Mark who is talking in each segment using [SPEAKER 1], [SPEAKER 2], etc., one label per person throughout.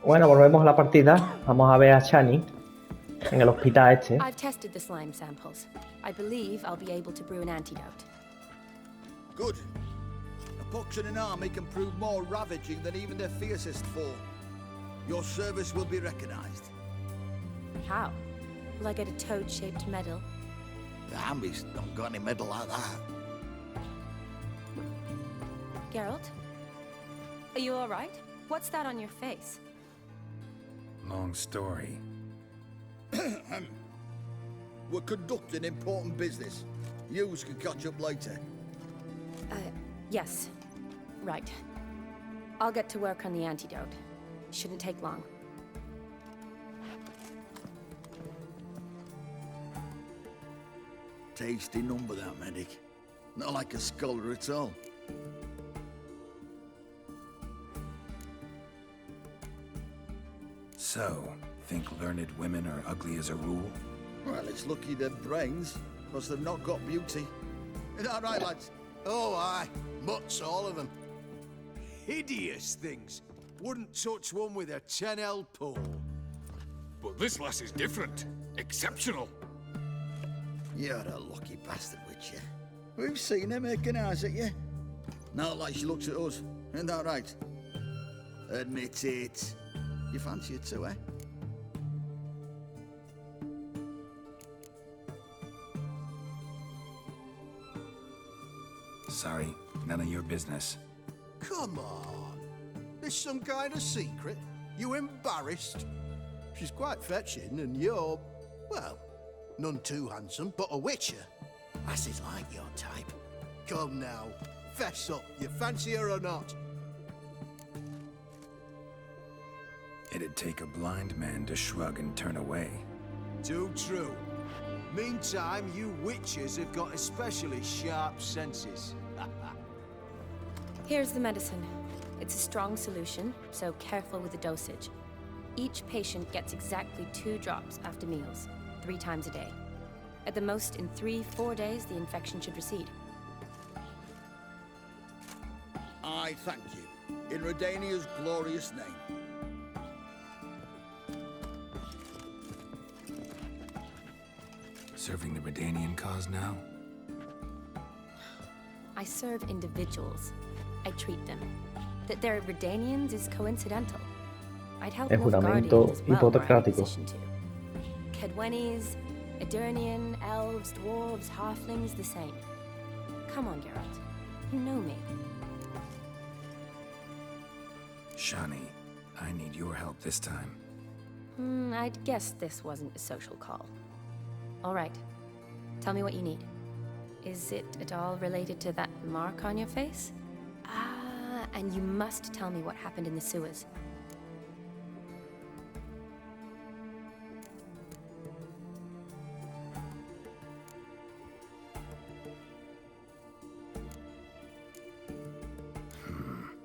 [SPEAKER 1] Bueno, volvemos a la partida. Vamos a ver a Shani en el hospital este.
[SPEAKER 2] I've tested the slime samples. I believe I'll be able to brew an antidote.
[SPEAKER 3] Good. A pox in an army can prove more ravaging than even their fiercest foe. Your service will be recognized.
[SPEAKER 2] How? Will I get a toad-shaped medal?
[SPEAKER 3] The army's not got any medal like that.
[SPEAKER 2] Geralt? Are you alright? What's that on your face?
[SPEAKER 4] Long story.
[SPEAKER 3] We're conducting important business. Yous can catch up later.
[SPEAKER 2] Yes. Right. I'll get to work on the antidote. Shouldn't take long.
[SPEAKER 3] Tasty number, that medic. Not like a scholar at all.
[SPEAKER 4] So, think learned women are ugly as a rule?
[SPEAKER 3] Well, it's lucky they're brains, because they've not got beauty. Is that right, lads?
[SPEAKER 5] Oh, aye. Mutts, all of them. Hideous things. Wouldn't touch one with a 10L pole.
[SPEAKER 6] But this lass is different. Exceptional.
[SPEAKER 3] You're a lucky bastard, Witcher. We've seen her making eyes at you. Not like she looks at us. Isn't that right? Admit it. You fancy her too, eh?
[SPEAKER 4] Sorry, none of your business.
[SPEAKER 5] Come on. This some kind of secret? You embarrassed? She's quite fetching, and you're, well, none too handsome, but a witcher. Lasses like your type. Come now, fess up. You fancy her or not?
[SPEAKER 4] It'd take a blind man to shrug and turn away.
[SPEAKER 5] Too true. Meantime, you witches have got especially sharp senses.
[SPEAKER 2] Here's the medicine. It's a strong solution, so careful with the dosage. Each patient gets exactly 2 drops after meals, 3 times a day. At the most, in 3-4 days, the infection should recede.
[SPEAKER 3] I thank you. In Redania's glorious name.
[SPEAKER 4] Serving the Redanian cause now?
[SPEAKER 2] I serve individuals. I treat them. That they're Redanians is coincidental. I'd help
[SPEAKER 1] El
[SPEAKER 2] Wolf
[SPEAKER 1] juramento
[SPEAKER 2] Guardians as well, were I in a
[SPEAKER 1] hipocrático.
[SPEAKER 2] position to. Kedwenis, Edirnian, elves, dwarves, halflings, the same. Come on, Geralt. You know me.
[SPEAKER 4] Shani, I need your help this time.
[SPEAKER 2] I'd guess this wasn't a social call. All right. Tell me what you need. Is it at all related to that mark on your face? Ah, and you must tell me what happened in the sewers.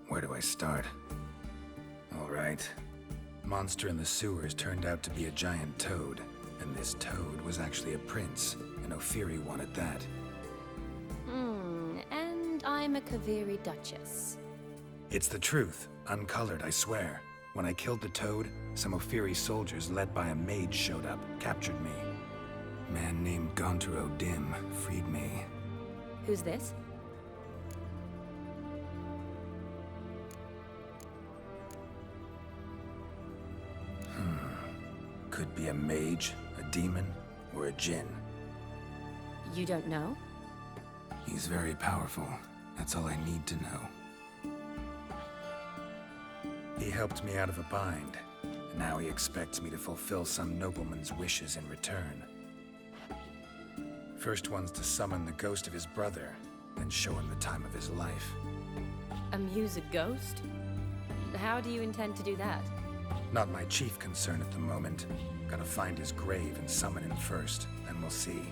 [SPEAKER 4] Where do I start? All right. Monster in the sewers turned out to be a giant toad. And this toad was actually a prince, and Ophiri wanted that.
[SPEAKER 2] And I'm a Kaviri Duchess.
[SPEAKER 4] It's the truth, uncolored, I swear. When I killed the toad, some Ophiri soldiers led by a mage showed up, captured me. A man named Gontaro Dim freed me.
[SPEAKER 2] Who's this?
[SPEAKER 4] Could be a mage, a demon, or a djinn.
[SPEAKER 2] You don't know?
[SPEAKER 4] He's very powerful. That's all I need to know. He helped me out of a bind, and now he expects me to fulfill some nobleman's wishes in return. First one's to summon the ghost of his brother, then show him the time of his life.
[SPEAKER 2] Amuse a ghost? How do you intend to do that?
[SPEAKER 4] Not my chief concern at the moment. Gotta find his grave and summon him first, then we'll see.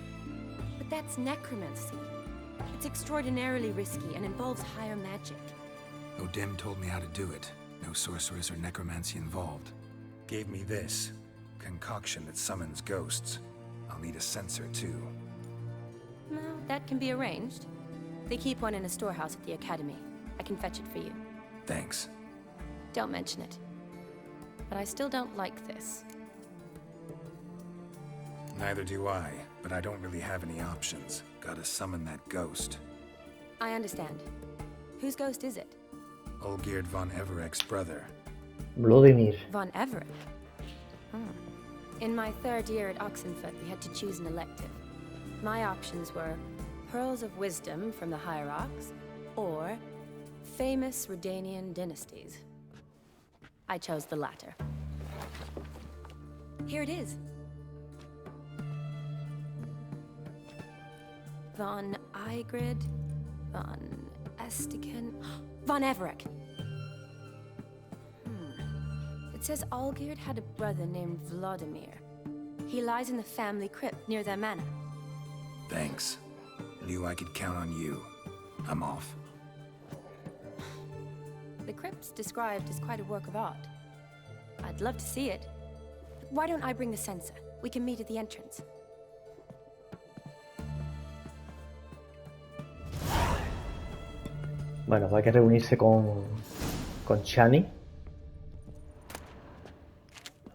[SPEAKER 2] But that's necromancy. It's extraordinarily risky and involves higher magic.
[SPEAKER 4] Odim told me how to do it. No sorceress or necromancy involved. Gave me this. Concoction that summons ghosts. I'll need a censer too.
[SPEAKER 2] No, that can be arranged. They keep one in a storehouse at the academy. I can fetch it for you.
[SPEAKER 4] Thanks.
[SPEAKER 2] Don't mention it. but I still don't like this.
[SPEAKER 4] Neither do I, but I don't really have any options. Gotta summon that ghost.
[SPEAKER 2] I understand. Whose ghost is it?
[SPEAKER 4] Olgierd von Evereck's brother.
[SPEAKER 1] Vladimir.
[SPEAKER 2] Von Everett. In my 3rd year at Oxenfurt, we had to choose an elective. My options were Pearls of Wisdom from the Hierarchs, or famous Redanian dynasties. I chose the latter. Here it is. Von Igrid, Von Estiken, Von Everett. It says Olgierd had a brother named Vladimir. He lies in the family crypt near their manor.
[SPEAKER 4] Thanks. Knew I could count on you. I'm off.
[SPEAKER 2] The crypt's described as quite a work of art. I'd love to see it. Why don't I bring the censer? We can meet at the entrance.
[SPEAKER 1] Bueno, va a que reunirse con Chani.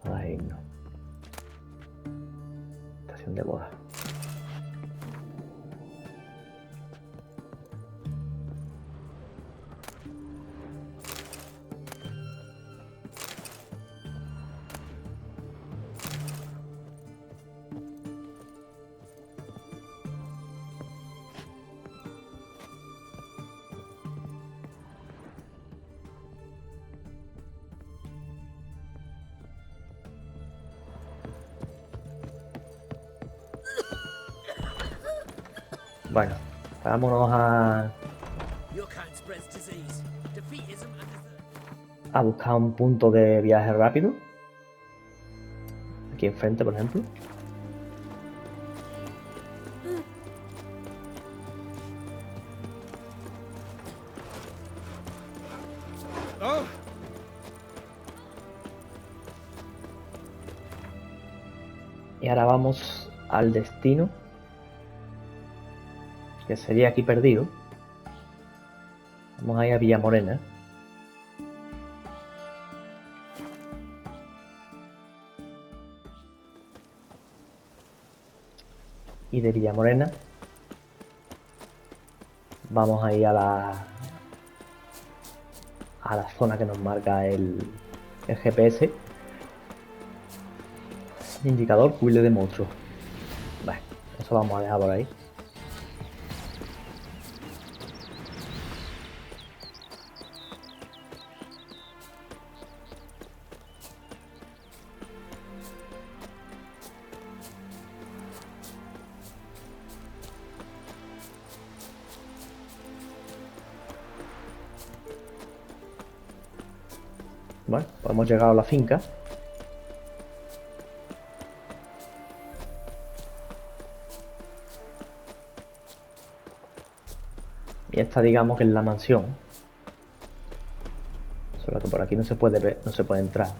[SPEAKER 1] Ay, no. Estación de boda. Bueno, vámonos
[SPEAKER 7] Your kind spreads disease. Defeatism and
[SPEAKER 1] a buscar un punto de viaje rápido. Aquí enfrente, por ejemplo. Y ahora vamos al destino, que sería aquí perdido. Vamos a ir a Villamorena. Y de Villamorena vamos a ir a la zona que nos marca el GPS. Indicador cuile de monstruos. Bueno, eso lo vamos a dejar por ahí. Bueno, pues hemos llegado a la finca. Y esta, digamos, que es la mansión. Solo que por aquí no se puede ver, no se puede entrar.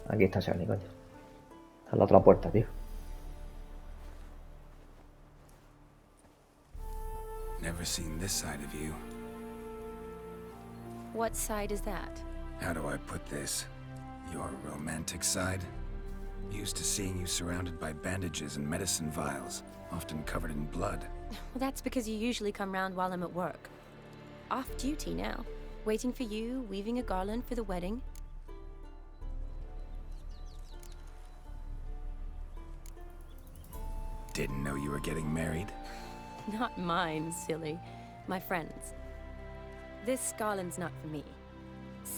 [SPEAKER 1] Aquí está Shani, coño. Está en la otra puerta, tío.
[SPEAKER 4] Never seen this side of you.
[SPEAKER 2] What side is that?
[SPEAKER 4] How do I put this? Your romantic side? Used to seeing you surrounded by bandages and medicine vials, often covered in blood.
[SPEAKER 2] Well, that's because you usually come round while I'm at work. Off duty now. Waiting for you, weaving a garland for the wedding.
[SPEAKER 4] Didn't know you were getting married.
[SPEAKER 2] Not mine, silly. My friends. This garland's not for me.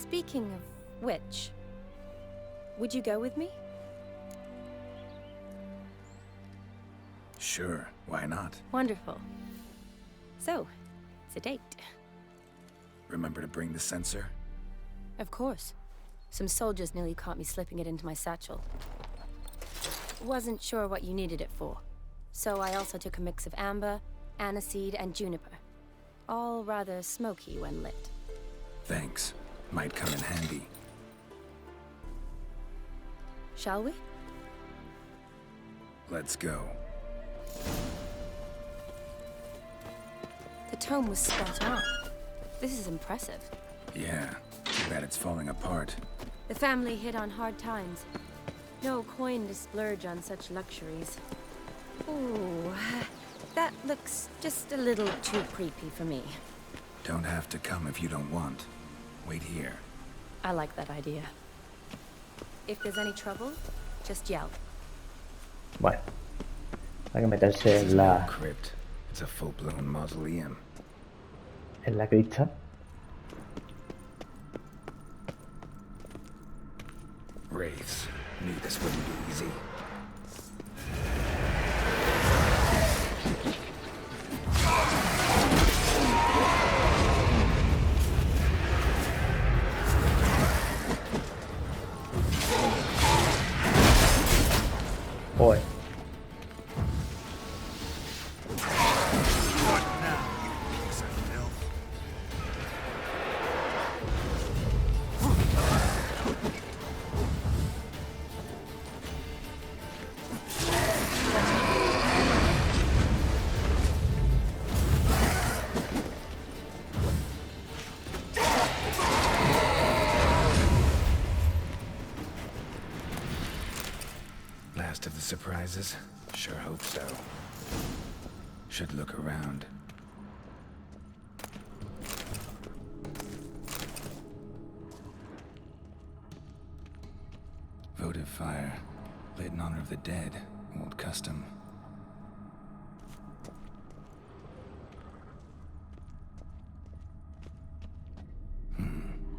[SPEAKER 2] Speaking of which, would you go with me?
[SPEAKER 4] Sure, why not?
[SPEAKER 2] Wonderful. So, it's a date.
[SPEAKER 4] Remember to bring the sensor?
[SPEAKER 2] Of course. Some soldiers nearly caught me slipping it into my satchel. Wasn't sure what you needed it for, so I also took a mix of amber, aniseed, and juniper. All rather smoky when lit.
[SPEAKER 4] Thanks. Might come in handy.
[SPEAKER 2] Shall we?
[SPEAKER 4] Let's go.
[SPEAKER 2] The tome was spot on. This is impressive.
[SPEAKER 4] Yeah, too bad it's falling apart.
[SPEAKER 2] The family hit on hard times. No coin to splurge on such luxuries. Ooh, that looks just a little too creepy for me.
[SPEAKER 4] Don't have to come if you don't want. Wait here.
[SPEAKER 2] I like that idea. If there's any trouble, just yell.
[SPEAKER 1] Bueno, hay que meterse
[SPEAKER 4] This is
[SPEAKER 1] en
[SPEAKER 4] no
[SPEAKER 1] la,
[SPEAKER 4] crypt. It's a full-blown mausoleum.
[SPEAKER 1] en la cripta.
[SPEAKER 4] Wraiths. Knew this wouldn't be easy.
[SPEAKER 1] Joder.
[SPEAKER 4] What now, you piece of filth? Last of the surprises? Sure hope so. Should look around. Votive fire. Lit in honor of the dead. Old custom.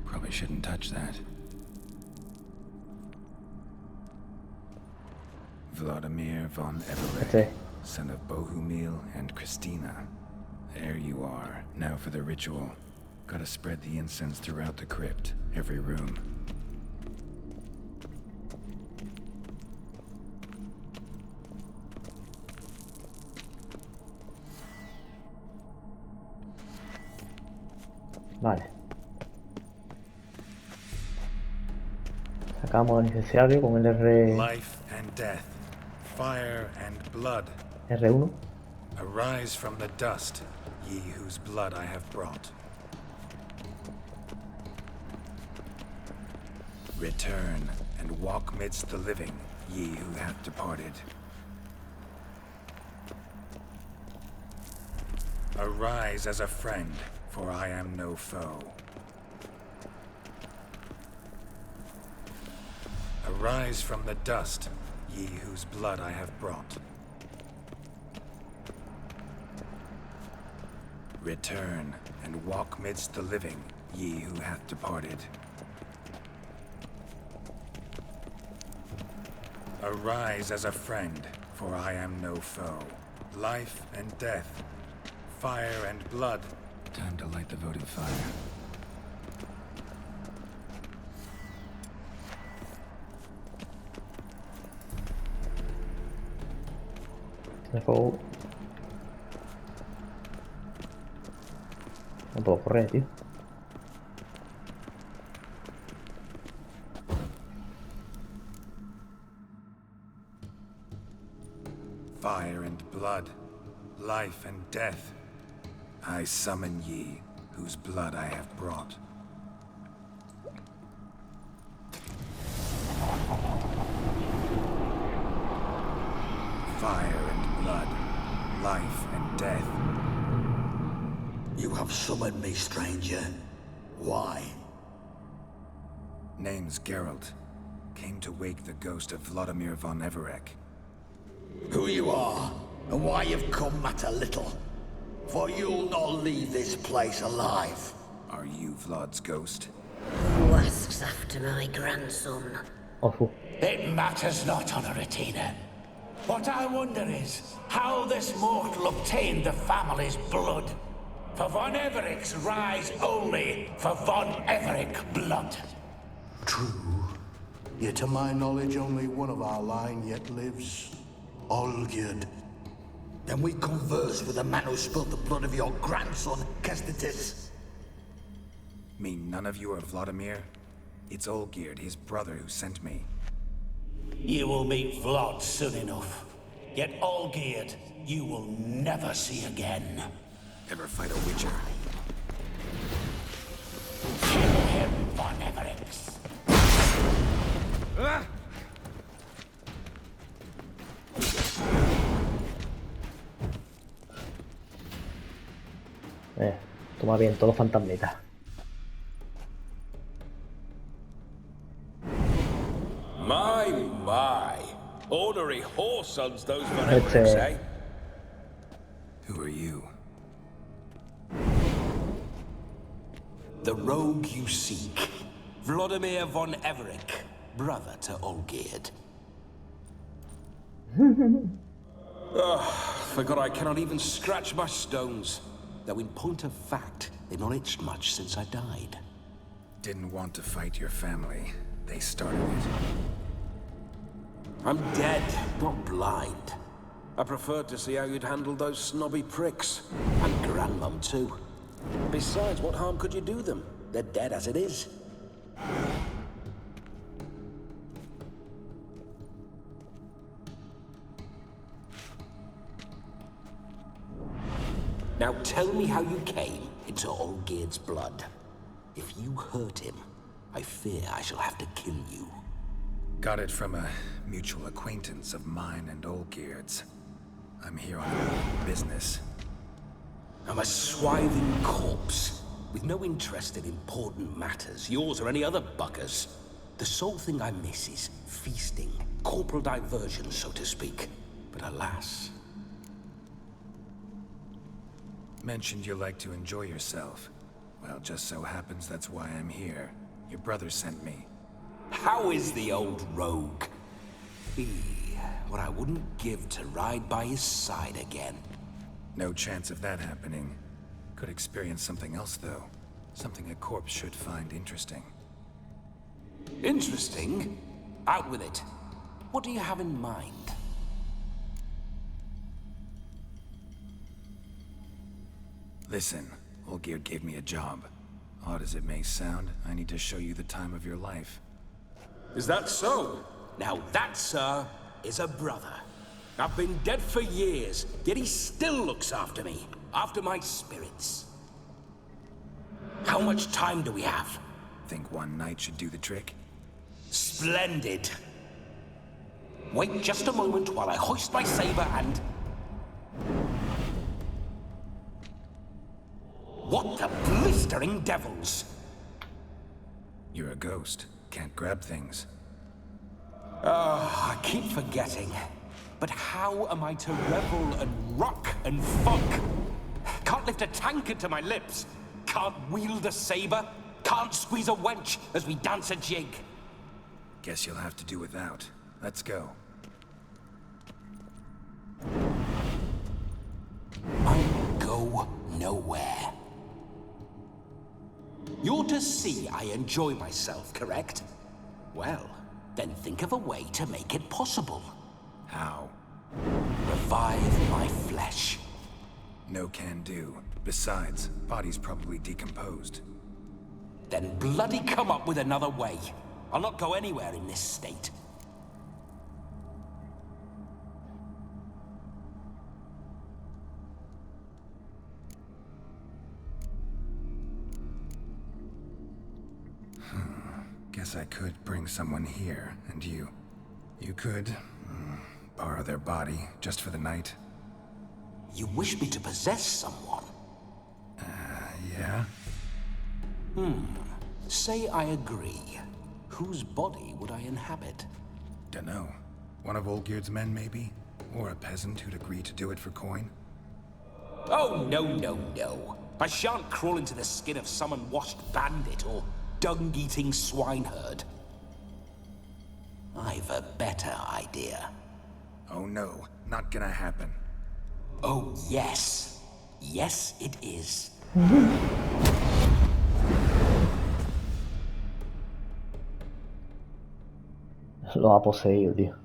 [SPEAKER 4] Probably shouldn't touch that. Vladimir von Everett,
[SPEAKER 1] Okay.
[SPEAKER 4] son of Bohumil and Christina. There you are. Now for the ritual. Gotta spread the incense throughout the crypt, every room.
[SPEAKER 1] Vale. Sacamos el necesario con el
[SPEAKER 4] Life and death, fire and blood.
[SPEAKER 1] R1.
[SPEAKER 4] Arise from the dust, ye whose blood I have brought. Return and walk midst the living, ye who have departed. Arise as a friend, for I am no foe. Arise from the dust, ye whose blood I have brought. Return and walk midst the living, ye who hath departed. Arise as a friend, for I am no foe. Life and death, fire and blood. Time to light the votive fire.
[SPEAKER 1] De fuego. No puedo correr, tío.
[SPEAKER 4] Fire and blood, life and death. I summon ye, whose blood I have brought. Fire and blood, life and death.
[SPEAKER 3] You have summoned me, stranger. Why?
[SPEAKER 4] Name's Geralt. Came to wake the ghost of Vladimir von Everett.
[SPEAKER 3] Who you are, and why you've come matter little. For you'll not leave this place alive.
[SPEAKER 4] Are you Vlad's ghost?
[SPEAKER 3] Who
[SPEAKER 8] asks after my grandson?
[SPEAKER 1] Ofu.
[SPEAKER 7] It matters not, Honoratina. What I wonder is how this mortal obtained the family's blood. For von Everic's rise only for von Everic blood.
[SPEAKER 5] True. Yet to my knowledge, only one of our line yet lives. Olgierd.
[SPEAKER 3] Then we converse with the man who spilled the blood of your grandson, Kestitis.
[SPEAKER 4] Mean none of you are Vladimir? It's Olgierd, his brother, who sent me.
[SPEAKER 7] You will meet Vlad soon enough. Yet Olgierd, you will never see again.
[SPEAKER 4] Ever fight a Witcher?
[SPEAKER 7] Kill him, von Everix.
[SPEAKER 1] Toma bien, todo fantasmita.
[SPEAKER 9] My. Ornery whoresons those von Evericks, eh?
[SPEAKER 4] Who are you?
[SPEAKER 7] The rogue you seek. Vladimir von Everic, brother to Olgierd.
[SPEAKER 9] Forgot I cannot even scratch my stones.
[SPEAKER 7] Though in point of fact, they've not itched much since I died.
[SPEAKER 4] Didn't want to fight your family. They started it.
[SPEAKER 9] I'm dead, not blind. I preferred to see how you'd handle those snobby pricks.
[SPEAKER 7] And Grandmum too.
[SPEAKER 9] Besides, what harm could you do them? They're dead as it is.
[SPEAKER 7] Now tell me how you came into Olgierd's blood. If you hurt him, I fear I shall have to kill you.
[SPEAKER 4] Got it from a mutual acquaintance of mine and Olgierd's. I'm here on business.
[SPEAKER 7] I'm a swithing corpse, with no interest in important matters, yours or any other buggers. The sole thing I miss is feasting, corporal diversion, so to speak. But alas...
[SPEAKER 4] Mentioned you like to enjoy yourself. Well, just so happens that's why I'm here. Your brother sent me.
[SPEAKER 7] How is the old rogue? What I wouldn't give to ride by his side again.
[SPEAKER 4] No chance of that happening. Could experience something else, though. Something a corpse should find interesting.
[SPEAKER 7] Interesting? Out with it. What do you have in mind?
[SPEAKER 4] Listen, Olgierd gave me a job. Odd as it may sound, I need to show you the time of your life.
[SPEAKER 9] Is that so?
[SPEAKER 7] Now that, sir, is a brother. I've been dead for years, yet he still looks after me, after my spirits. How much time do we have?
[SPEAKER 4] Think one night should do the trick?
[SPEAKER 7] Splendid. Wait just a moment while I hoist my saber and... What the blistering devils?
[SPEAKER 4] You're a ghost. Can't grab things.
[SPEAKER 7] I keep forgetting. But how am I to revel and rock and funk? Can't lift a tankard to my lips. Can't wield a saber. Can't squeeze a wench as we dance a jig.
[SPEAKER 4] Guess you'll have to do without. Let's go.
[SPEAKER 7] I go nowhere. You're to see I enjoy myself, correct? Well, then think of a way to make it possible.
[SPEAKER 4] How?
[SPEAKER 7] Revive my flesh.
[SPEAKER 4] No can do. Besides, body's probably decomposed.
[SPEAKER 7] Then bloody come up with another way. I'll not go anywhere in this state.
[SPEAKER 4] Guess I could bring someone here, and you could borrow their body just for the night.
[SPEAKER 7] You wish me to possess someone?
[SPEAKER 4] Yeah?
[SPEAKER 7] Say I agree. Whose body would I inhabit?
[SPEAKER 4] Dunno. One of Olgierd's men, maybe? Or a peasant who'd agree to do it for coin?
[SPEAKER 7] Oh, no. I shan't crawl into the skin of some unwashed bandit or dung-eating swineherd. I've a better idea.
[SPEAKER 4] Oh no, not gonna happen.
[SPEAKER 7] Oh, yes. Yes, it is.
[SPEAKER 1] Lo ha poseído, tío.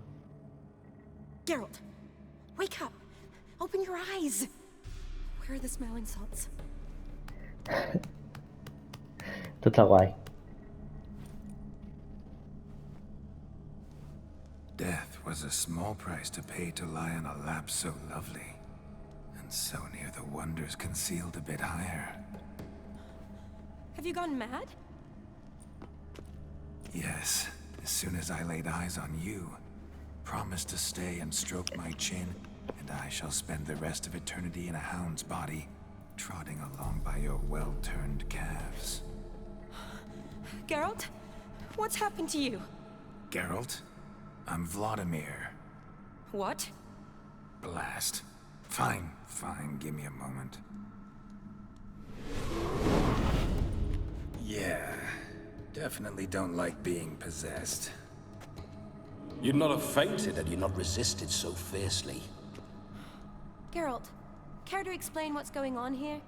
[SPEAKER 2] Geralt, wake up. Open your eyes. Where are the smelling salts?
[SPEAKER 1] Esto está guay.
[SPEAKER 4] Death was a small price to pay to lie on a lap so lovely, and so near the wonders concealed a bit higher.
[SPEAKER 2] Have you gone mad?
[SPEAKER 4] Yes, as soon as I laid eyes on you, promise to stay and stroke my chin, and I shall spend the rest of eternity in a hound's body, trotting along by your well-turned calves.
[SPEAKER 2] Geralt, what's happened to you?
[SPEAKER 4] Geralt, I'm Vladimir.
[SPEAKER 2] What?
[SPEAKER 4] Blast. Fine, give me a moment. Yeah, definitely don't like being possessed.
[SPEAKER 7] You'd not have fainted had you not resisted so fiercely.
[SPEAKER 2] Geralt, care to explain what's going on here?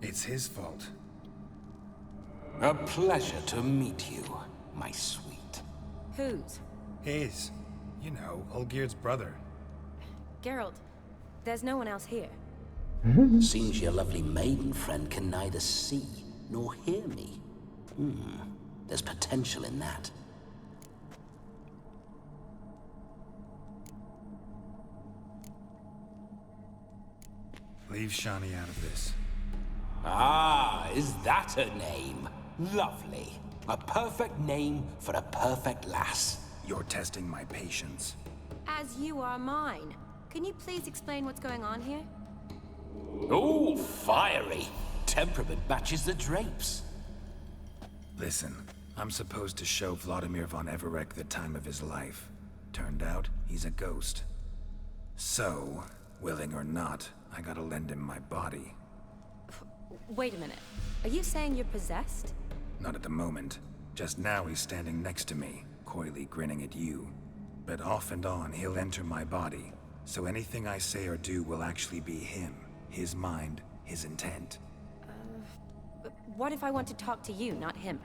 [SPEAKER 4] It's his fault.
[SPEAKER 7] A pleasure to meet you, my sweet.
[SPEAKER 2] Whose?
[SPEAKER 4] His. You know, Olgerd's brother.
[SPEAKER 2] Geralt, there's no one else here.
[SPEAKER 7] Seems your lovely maiden friend can neither see nor hear me. There's potential in that.
[SPEAKER 4] Leave Shani out of this.
[SPEAKER 7] Ah, is that her name? Lovely. A perfect name for a perfect lass.
[SPEAKER 4] You're testing my patience.
[SPEAKER 2] As you are mine. Can you please explain what's going on here?
[SPEAKER 7] Oh, fiery. Temperament matches the drapes.
[SPEAKER 4] Listen, I'm supposed to show Vladimir von Everec the time of his life. Turned out, he's a ghost. So, willing or not, I gotta lend him my body.
[SPEAKER 2] Wait a minute. Are you saying you're possessed?
[SPEAKER 4] Not at the moment. Just now he's standing next to me, coyly grinning at you. But off and on, he'll enter my body. So anything I say or do will actually be him. His mind, his intent.
[SPEAKER 2] What if I want to talk to you, not him?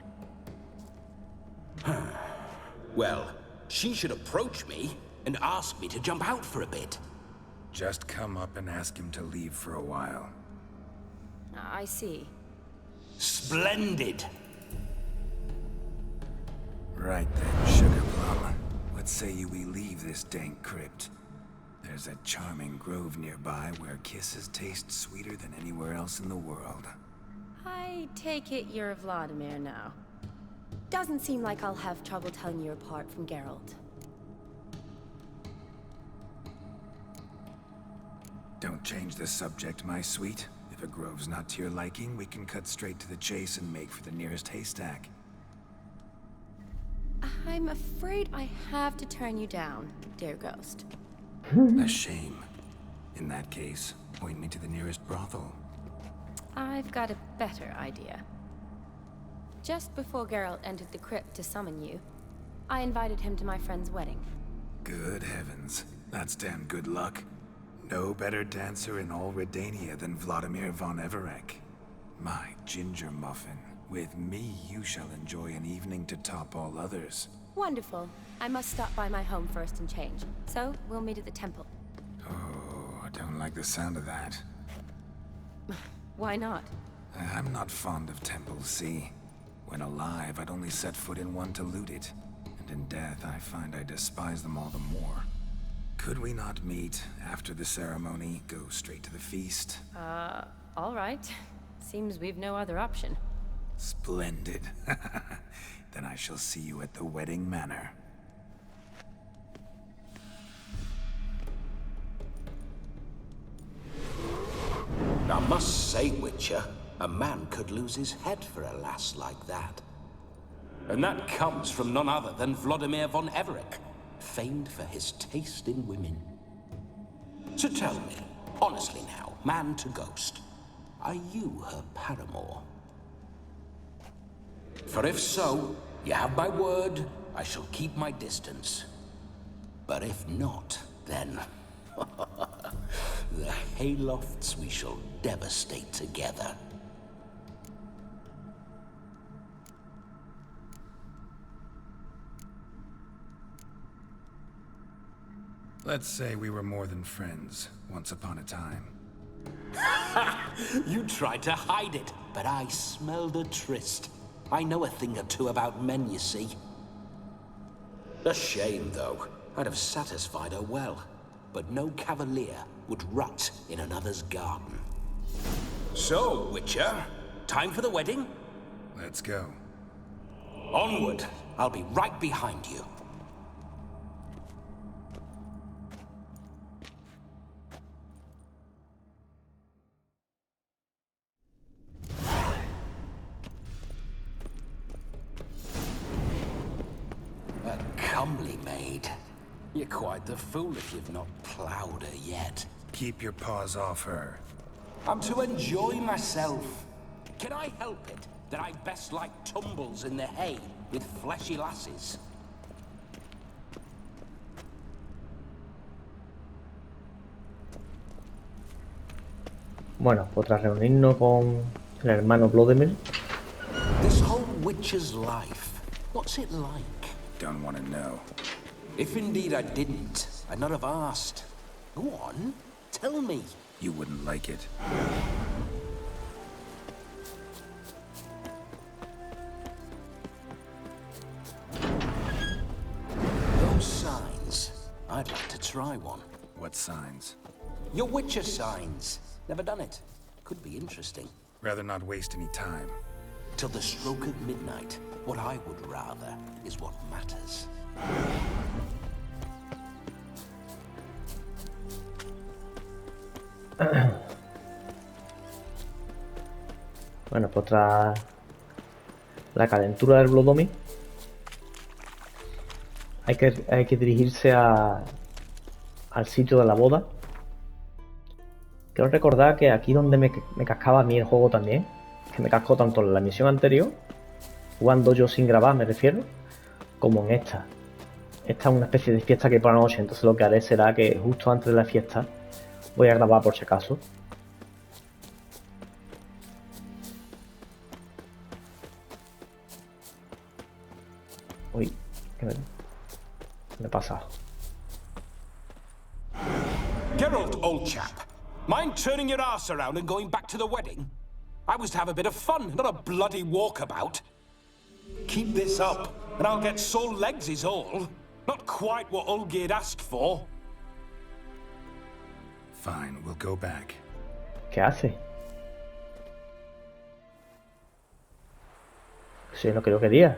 [SPEAKER 7] Well, she should approach me and ask me to jump out for a bit.
[SPEAKER 4] Just come up and ask him to leave for a while.
[SPEAKER 2] I see.
[SPEAKER 7] Splendid!
[SPEAKER 4] Right then, Sugar Plum. What say you we leave this dank crypt? There's a charming grove nearby where kisses taste sweeter than anywhere else in the world.
[SPEAKER 2] I take it you're Vladimir now. Doesn't seem like I'll have trouble telling you apart from Geralt.
[SPEAKER 4] Don't change the subject, my sweet. If a grove's not to your liking, we can cut straight to the chase and make for the nearest haystack.
[SPEAKER 2] I'm afraid I have to turn you down, dear ghost.
[SPEAKER 4] A shame. In that case, point me to the nearest brothel.
[SPEAKER 2] I've got a better idea. Just before Geralt entered the crypt to summon you, I invited him to my friend's wedding.
[SPEAKER 4] Good heavens. That's damn good luck. No better dancer in all Redania than Vladimir von Everec. My ginger muffin. With me, you shall enjoy an evening to top all others.
[SPEAKER 2] Wonderful. I must stop by my home first and change. So, we'll meet at the temple.
[SPEAKER 4] Oh, I don't like the sound of that.
[SPEAKER 2] Why not?
[SPEAKER 4] I'm not fond of temples, see? When alive, I'd only set foot in one to loot it. And in death, I find I despise them all the more. Could we not meet after the ceremony, go straight to the feast?
[SPEAKER 2] All right. Seems we've no other option.
[SPEAKER 4] Splendid. Then I shall see you at the wedding manor.
[SPEAKER 7] I must say, Witcher, a man could lose his head for a lass like that. And that comes from none other than Vladimir von Everec, famed for his taste in women. So tell me, Honestly now, man to ghost, are you her paramour? For if so, you have my word, I shall keep my distance. But if not, then... the haylofts we shall devastate together.
[SPEAKER 4] Let's say we were more than friends, once upon a time.
[SPEAKER 7] You tried to hide it, but I smelled a tryst. I know a thing or two about men, you see. A shame, though. I'd have satisfied her well. But no cavalier would rut in another's garden. So, Witcher, time for the wedding?
[SPEAKER 4] Let's go.
[SPEAKER 7] Onward. I'll be right behind you. A comely maid. You're quite the fool if you've not ploughed her yet.
[SPEAKER 4] Keep your paws off her.
[SPEAKER 7] I'm to enjoy myself. Can I help it that I best like tumbles in the hay with fleshy lasses?
[SPEAKER 1] Bueno, pues tras reunirnos con el hermano Vladimir,
[SPEAKER 7] This whole witcher's life, what's it like?
[SPEAKER 4] Don't want to know.
[SPEAKER 7] If indeed I didn't, I'd not have asked. Go on, tell me.
[SPEAKER 4] You wouldn't like it.
[SPEAKER 7] Those signs, I'd like to try one.
[SPEAKER 4] What signs?
[SPEAKER 7] Your witcher signs. Never done it. Could be interesting.
[SPEAKER 4] Rather not waste any time.
[SPEAKER 7] Till the stroke of midnight, what I would rather is what matters.
[SPEAKER 1] bueno, pues tras la calentura del Blodomir, hay que dirigirse al sitio de la boda. Quiero recordar que aquí donde me cascaba a mí el juego también, que me cascó tanto en la misión anterior, jugando yo sin grabar me refiero, como en esta. Esta es una especie de fiesta que hay por la noche, entonces lo que haré será que justo antes de la fiesta voy a grabar por si acaso. Uy, ¿qué me pasa?
[SPEAKER 7] Geralt, old chap, mind turning your ass around and going back to the wedding? I was to have a bit of fun, not a bloody walkabout. Keep this up, and I'll get sore legs is all. Not quite what Olgierd asked for.
[SPEAKER 4] Fine, we'll go back.
[SPEAKER 1] ¿Qué hace? Sí, es lo que yo quería.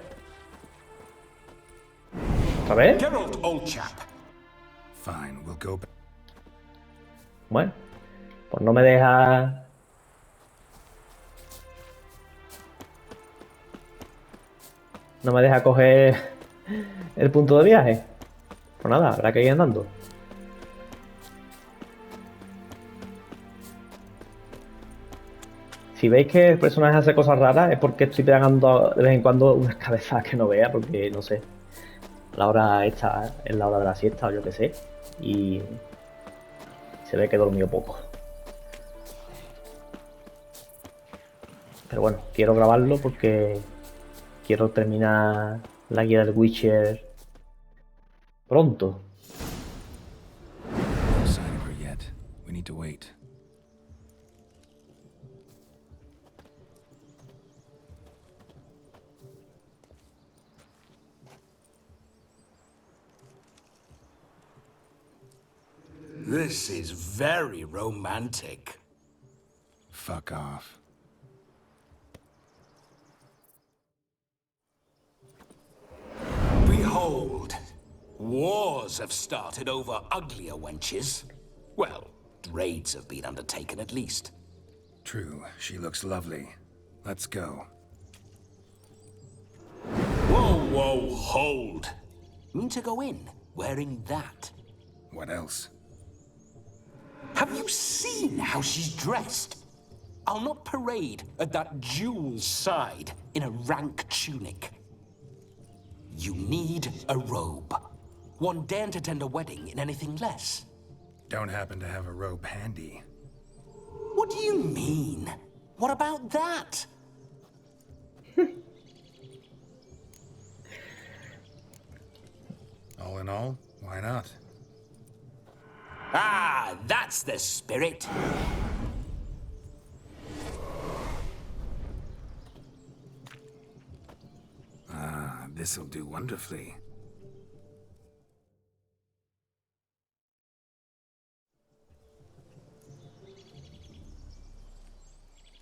[SPEAKER 1] ¿Otra vez?
[SPEAKER 7] Geralt, old chap.
[SPEAKER 4] Fine, we'll go back.
[SPEAKER 1] Bueno, pues no me deja... No me deja coger el punto de viaje. Pues nada, habrá que ir andando. Si veis que el personaje hace cosas raras es porque estoy pegando de vez en cuando unas cabezadas que no vea, porque no sé. La hora esta es la hora de la siesta o yo qué sé. Y se ve que he dormido poco. Pero bueno, quiero grabarlo porque quiero terminar la guía del Witcher pronto.
[SPEAKER 4] No sign of her yet. We need to wait.
[SPEAKER 7] This is very romantic.
[SPEAKER 4] Fuck off.
[SPEAKER 7] Behold, wars have started over uglier wenches. Well, raids have been undertaken at least.
[SPEAKER 4] True, she looks lovely. Let's go.
[SPEAKER 7] Whoa, whoa, hold. Mean to go in wearing that?
[SPEAKER 4] What else?
[SPEAKER 7] Have you seen how she's dressed? I'll not parade at that jewel's side in a rank tunic. You need a robe. One daren't attend a wedding in anything less.
[SPEAKER 4] Don't happen to have a robe handy.
[SPEAKER 7] What do you mean? What about that?
[SPEAKER 4] All in all, why not?
[SPEAKER 7] Ah, that's the spirit.
[SPEAKER 4] Ah, this'll do wonderfully.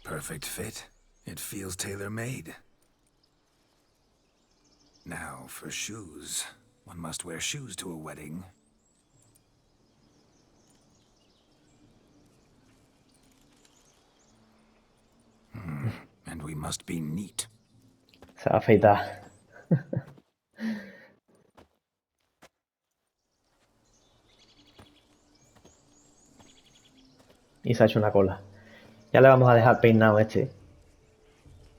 [SPEAKER 4] Perfect fit. It feels tailor-made. Now, for shoes. One must wear shoes to a wedding. And we must be neat.
[SPEAKER 1] Se va a afeitar. Y se ha hecho una cola. Ya le vamos a dejar peinado este.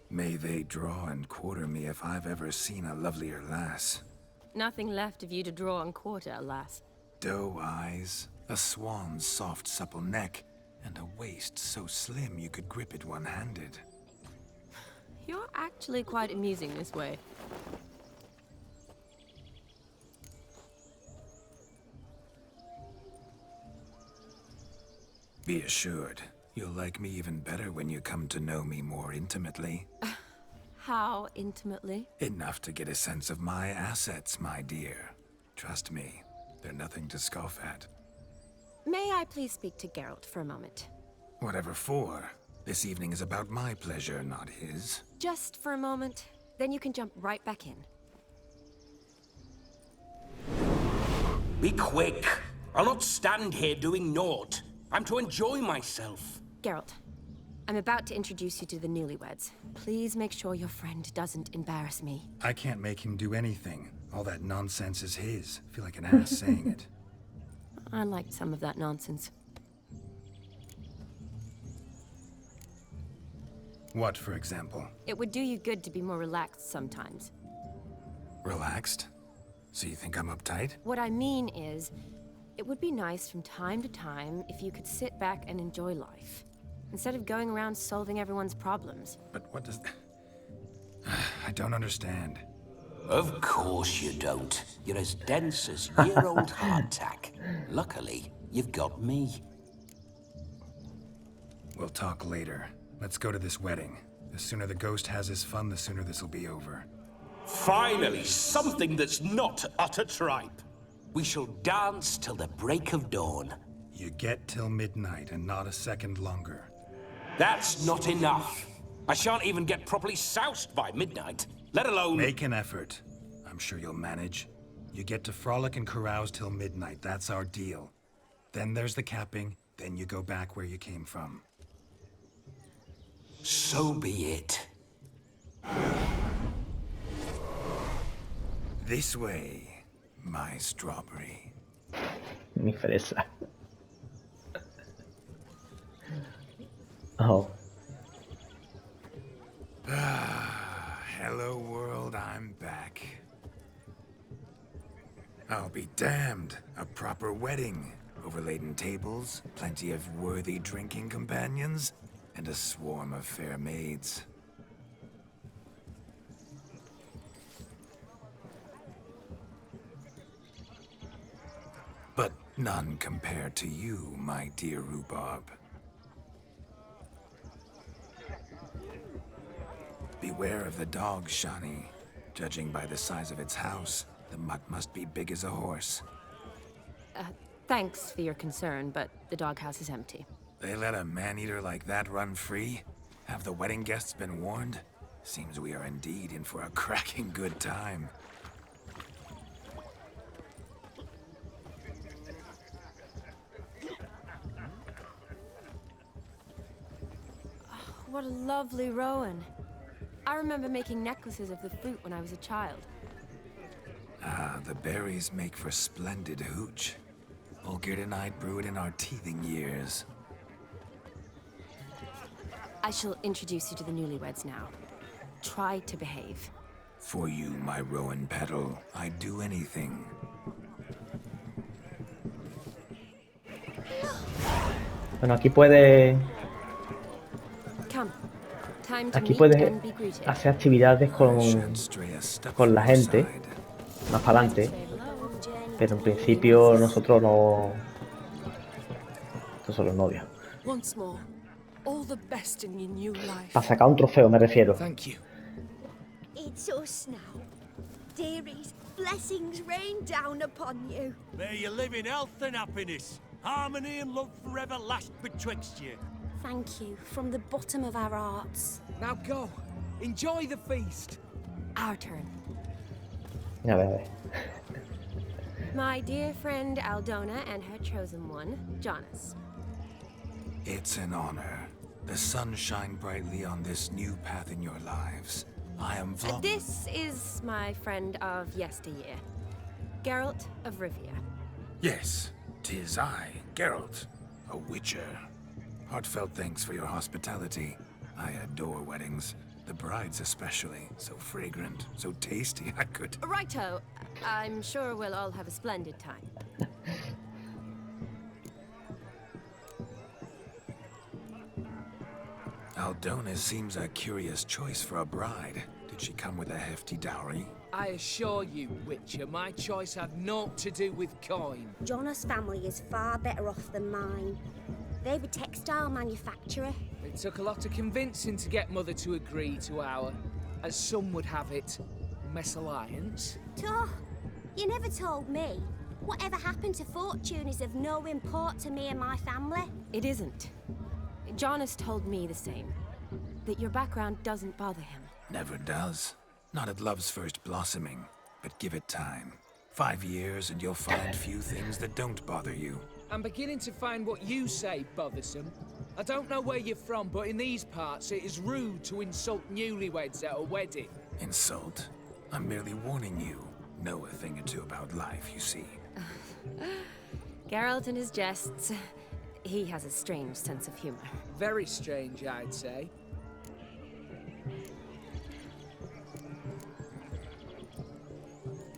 [SPEAKER 4] May they draw and quarter me if I've ever seen a lovelier lass.
[SPEAKER 2] Nothing left of you to draw and quarter, alas.
[SPEAKER 4] Doe eyes, a swan's soft supple neck, and a waist so slim you could grip it one-handed.
[SPEAKER 2] You're actually quite amusing this way.
[SPEAKER 4] Be assured, you'll like me even better when you come to know me more intimately.
[SPEAKER 2] How intimately?
[SPEAKER 4] Enough to get a sense of my assets, my dear. Trust me, they're nothing to scoff at.
[SPEAKER 2] May I please speak to Geralt for a moment?
[SPEAKER 4] Whatever for. This evening is about my pleasure, not his.
[SPEAKER 2] Just for a moment, then you can jump right back in.
[SPEAKER 7] Be quick. I'll not stand here doing naught. I'm to enjoy myself.
[SPEAKER 2] Geralt, I'm about to introduce you to the newlyweds. Please make sure your friend doesn't embarrass me.
[SPEAKER 4] I can't make him do anything. All that nonsense is his. I feel like an ass saying it.
[SPEAKER 2] I liked some of that nonsense.
[SPEAKER 4] What, for example?
[SPEAKER 2] It would do you good to be more relaxed sometimes.
[SPEAKER 4] Relaxed? So you think I'm uptight?
[SPEAKER 2] What I mean is, it would be nice from time to time if you could sit back and enjoy life, instead of going around solving everyone's problems.
[SPEAKER 4] But what does... I don't understand.
[SPEAKER 7] Of course you don't. You're as dense as year-old hardtack. Luckily, you've got me.
[SPEAKER 4] We'll talk later. Let's go to this wedding. The sooner the ghost has his fun, the sooner this'll be over.
[SPEAKER 7] Finally, something that's not utter tripe. We shall dance till the break of dawn.
[SPEAKER 4] You get till midnight and not a second longer.
[SPEAKER 7] That's not enough. I shan't even get properly soused by midnight, let alone...
[SPEAKER 4] Make an effort. I'm sure you'll manage. You get to frolic and carouse till midnight. That's our deal. Then there's the capping, then you go back where you came from.
[SPEAKER 7] So be it.
[SPEAKER 4] This way, my strawberry.
[SPEAKER 1] Mi fresa. Oh.
[SPEAKER 4] Hello world, I'm back. I'll be damned. A proper wedding. Overladen tables, plenty of worthy drinking companions, and a swarm of fair maids. But none compared to you, my dear rhubarb. Beware of the dog, Shani. Judging by the size of its house, the mutt must be big as a horse.
[SPEAKER 2] Thanks for your concern, but the doghouse is empty.
[SPEAKER 4] They let a man-eater like that run free? Have the wedding guests been warned? Seems we are indeed in for a cracking good time.
[SPEAKER 2] What a lovely rowan. I remember making necklaces of the fruit when I was a child.
[SPEAKER 4] Ah, the berries make for splendid hooch. Fulgurdenite brewed in our teething years.
[SPEAKER 2] I shall introduce you to the newlyweds now. Try to behave.
[SPEAKER 4] For you, my rowan petal, I'd do anything.
[SPEAKER 1] Bueno, aquí puedes
[SPEAKER 2] Come. Time to
[SPEAKER 1] aquí
[SPEAKER 2] meet
[SPEAKER 1] puedes
[SPEAKER 2] and be greeted.
[SPEAKER 1] hacer actividades
[SPEAKER 4] I
[SPEAKER 1] con
[SPEAKER 4] shan't stray a step
[SPEAKER 1] con
[SPEAKER 4] from
[SPEAKER 1] la
[SPEAKER 4] your
[SPEAKER 1] gente
[SPEAKER 4] side.
[SPEAKER 1] más para adelante,
[SPEAKER 2] Say hello.
[SPEAKER 1] pero en principio nosotros no. Estos son los novios.
[SPEAKER 10] Once more, all the best in your new life.
[SPEAKER 1] Para sacar un trofeo me refiero.
[SPEAKER 6] Thank you.
[SPEAKER 11] It's us now. Dearies, blessings rain down upon you.
[SPEAKER 12] May you live in health and happiness. Harmony and love forever last betwixt you.
[SPEAKER 11] Thank you from the bottom of our hearts.
[SPEAKER 12] Now go. Enjoy the feast.
[SPEAKER 2] Our turn.
[SPEAKER 1] A ver.
[SPEAKER 2] My dear friend Aldona and her chosen one, Jonas.
[SPEAKER 4] It's an honor. The sun shine brightly on this new path in your lives. I am
[SPEAKER 2] This is my friend of yesteryear, Geralt of Rivia.
[SPEAKER 4] Yes, 'tis I, Geralt, a witcher. Heartfelt thanks for your hospitality. I adore weddings. The brides especially. So fragrant, so tasty, I could...
[SPEAKER 2] Righto. I'm sure we'll all have a splendid time.
[SPEAKER 4] Aldona seems a curious choice for a bride. Did she come with a hefty dowry?
[SPEAKER 12] I assure you, Witcher, my choice had naught to do with coin.
[SPEAKER 11] Jonas' family is far better off than mine. They're a textile manufacturer.
[SPEAKER 12] It took a lot of convincing to get Mother to agree to our, as some would have it, mesalliance.
[SPEAKER 11] Oh, you never told me. Whatever happened to fortune is of no import to me and my family.
[SPEAKER 2] It isn't. Jonas told me the same. That your background doesn't bother him.
[SPEAKER 4] Never does. Not at love's first blossoming. But give it time. 5 years and you'll find few things that don't bother you.
[SPEAKER 12] I'm beginning to find what you say bothersome. I don't know where you're from, but in these parts it is rude to insult newlyweds at a wedding.
[SPEAKER 4] Insult? I'm merely warning you. Know a thing or two about life, you see.
[SPEAKER 2] Geralt and his jests. He has a strange sense of humor.
[SPEAKER 12] Very strange, I'd say.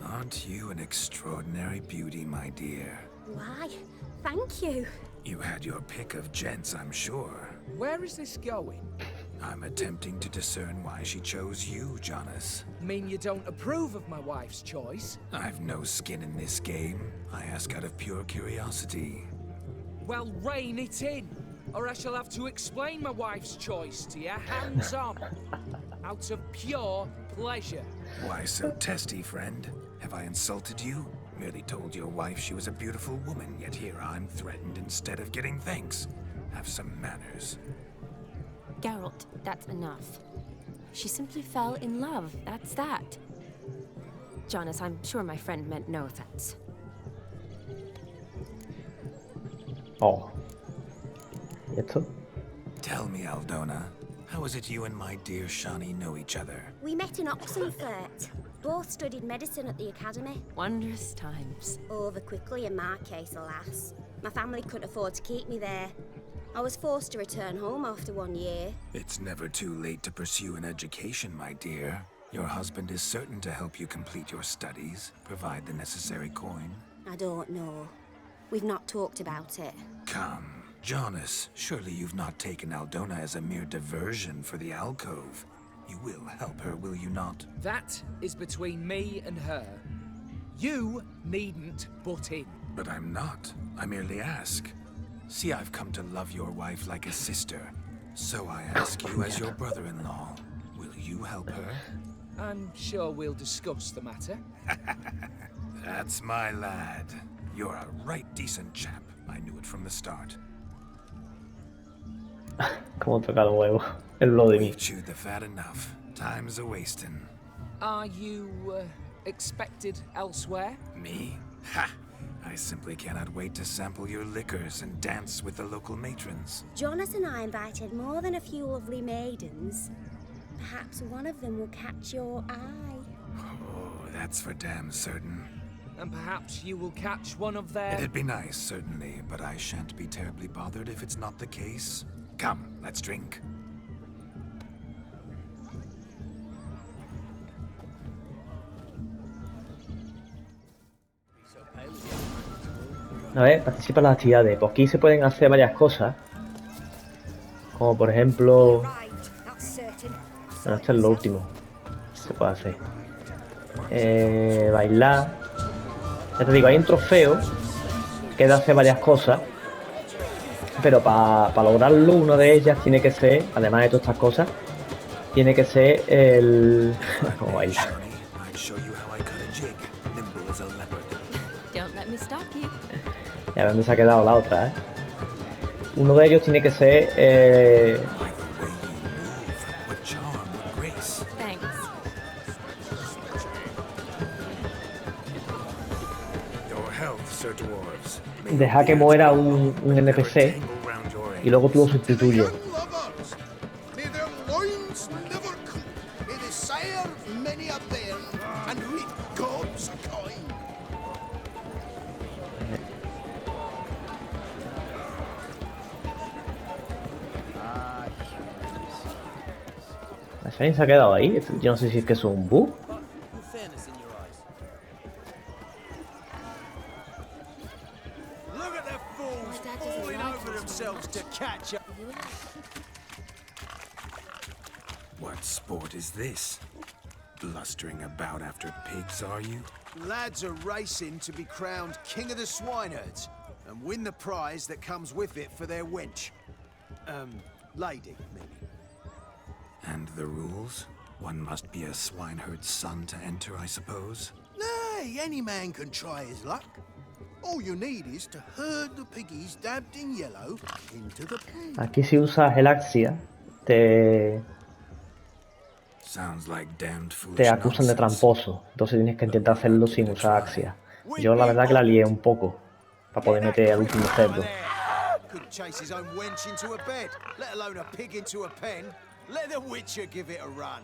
[SPEAKER 4] Aren't you an extraordinary beauty, my dear?
[SPEAKER 11] Why, thank you.
[SPEAKER 4] You had your pick of gents, I'm sure.
[SPEAKER 12] Where is this going?
[SPEAKER 4] I'm attempting to discern why she chose you, Jonas.
[SPEAKER 12] Mean you don't approve of my wife's choice?
[SPEAKER 4] I've no skin in this game. I ask out of pure curiosity.
[SPEAKER 12] Well, rein it in, or I shall have to explain my wife's choice to you, hands on. Out of pure pleasure.
[SPEAKER 4] Why so testy, friend? Have I insulted you? Merely told your wife she was a beautiful woman, yet here I'm threatened instead of getting thanks. Have some manners.
[SPEAKER 2] Geralt, that's enough. She simply fell in love, that's that. Jonas, I'm sure my friend meant no offense.
[SPEAKER 1] Oh. ¿Y esto?
[SPEAKER 4] Tell me, Aldona, how is it you and my dear Shani know each other?
[SPEAKER 11] We met in Oxenfurt. Both studied medicine at the academy.
[SPEAKER 2] Wondrous times.
[SPEAKER 11] Over quickly in my case, alas. My family couldn't afford to keep me there. I was forced to return home after 1 year.
[SPEAKER 4] It's never too late to pursue an education, my dear. Your husband is certain to help you complete your studies, provide the necessary coin.
[SPEAKER 11] I don't know. We've not talked about it.
[SPEAKER 4] Come, Jonas, surely you've not taken Aldona as a mere diversion for the alcove. You will help her, will you not?
[SPEAKER 12] That is between me and her. You needn't butt in.
[SPEAKER 4] But I'm not. I merely ask. See, I've come to love your wife like a sister. So I ask you as your brother-in-law, will you help her?
[SPEAKER 12] I'm sure we'll discuss the matter.
[SPEAKER 4] That's my lad. You're a right decent chap. I knew it from the start.
[SPEAKER 1] Como toca los huevos. Es lo de mí.
[SPEAKER 4] We've chewed the fat enough. Time's a-wasting.
[SPEAKER 12] Are you, expected elsewhere?
[SPEAKER 4] Me? Ha! I simply cannot wait to sample your liquors and dance with the local matrons.
[SPEAKER 11] Jonas and I invited more than a few lovely maidens. Perhaps one of them will catch your eye.
[SPEAKER 4] Oh, that's for damn certain.
[SPEAKER 12] and perhaps you will catch one of their...
[SPEAKER 4] It'd be nice, certainly, but I shan't be terribly bothered if it's not the case. Come, let's drink.
[SPEAKER 1] A ver, participa en las actividades. Pues aquí se pueden hacer varias cosas. Como por ejemplo... Bueno, esto es lo último. Se puede hacer. Bailar. Ya te digo, hay un trofeo que da hacer varias cosas. Pero para lograrlo, una de ellas tiene que ser, además de todas estas cosas, tiene que ser el... ¿Cómo bailar? Ya dónde se ha quedado la otra, ¿eh? Uno de ellos tiene que ser... Deja que muera un NPC y luego tú lo sustituyes. ¿Alguien se ha quedado ahí? Yo no sé si es que es un bug.
[SPEAKER 4] What sport is this? Blustering about after pigs, are you?
[SPEAKER 5] Lads are racing to be crowned king of the swineherds and win the prize that comes with it for their wench. Lady, maybe.
[SPEAKER 4] And the rules? One must be a swineherd's son to enter, I suppose?
[SPEAKER 5] Nay, any man can try his luck. All you need is to herd the piggies dabbed in yellow into the pen.
[SPEAKER 1] Aquí si usas el Axia, te acusan de tramposo. Entonces tienes que intentar hacerlo sin usar Axia. Yo la verdad que la lié un poco para poder meter al último cerdo.
[SPEAKER 5] Couldn't chase his own wench into a bed, let alone a pig into a pen. Let the Witcher give it a run.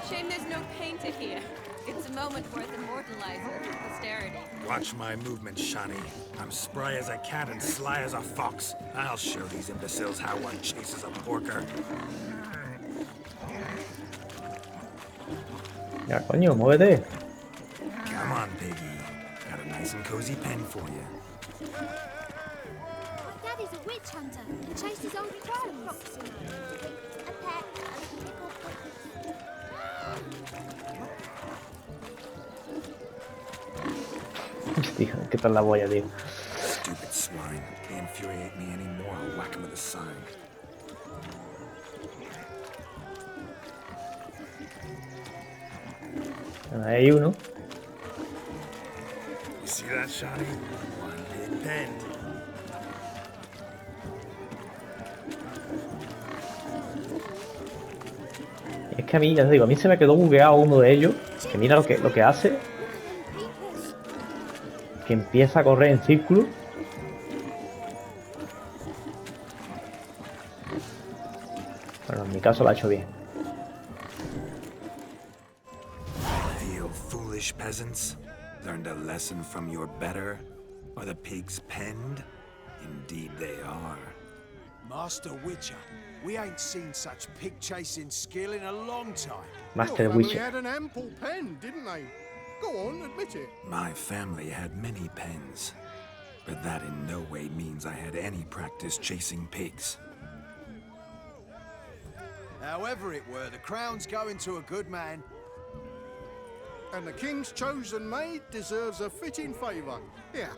[SPEAKER 2] Shame there's no painter here. It's a moment worth immortalizing for posterity.
[SPEAKER 4] Watch my movement, Shani. I'm spry as a cat and sly as a fox. I'll show these imbeciles how one chases a porker.
[SPEAKER 1] Ya, coño, muévete.
[SPEAKER 4] Come on, piggy. Got a nice and cozy pen for you.
[SPEAKER 11] Daddy's a witch hunter. He chased his own crows. A pet.
[SPEAKER 1] Hostia, ¿qué tal la boya, tío?
[SPEAKER 4] Stupid swine. They infuriate me anymore. I'll whack him with a sign.
[SPEAKER 1] Ahí hay uno.
[SPEAKER 4] You see that, Shani? One big pen.
[SPEAKER 1] Es que a mí, ya te digo, a mí se me quedó bugueado uno de ellos. Que mira lo que hace. Que empieza a correr en círculo. Bueno, en mi caso lo ha hecho bien.
[SPEAKER 4] Foolish peasants, learned a lesson from your better? Are the pigs penned? Indeed they are.
[SPEAKER 5] Master Witcher, we ain't seen such pig-chasing skill in a long time.
[SPEAKER 1] Master
[SPEAKER 5] Your family
[SPEAKER 1] Witcher.
[SPEAKER 5] had an ample pen, didn't they? Go on, admit it.
[SPEAKER 4] My family had many pens, but that in no way means I had any practice chasing pigs.
[SPEAKER 5] However it were, the crown's going to a good man. And the king's chosen maid deserves a fitting favour. Here.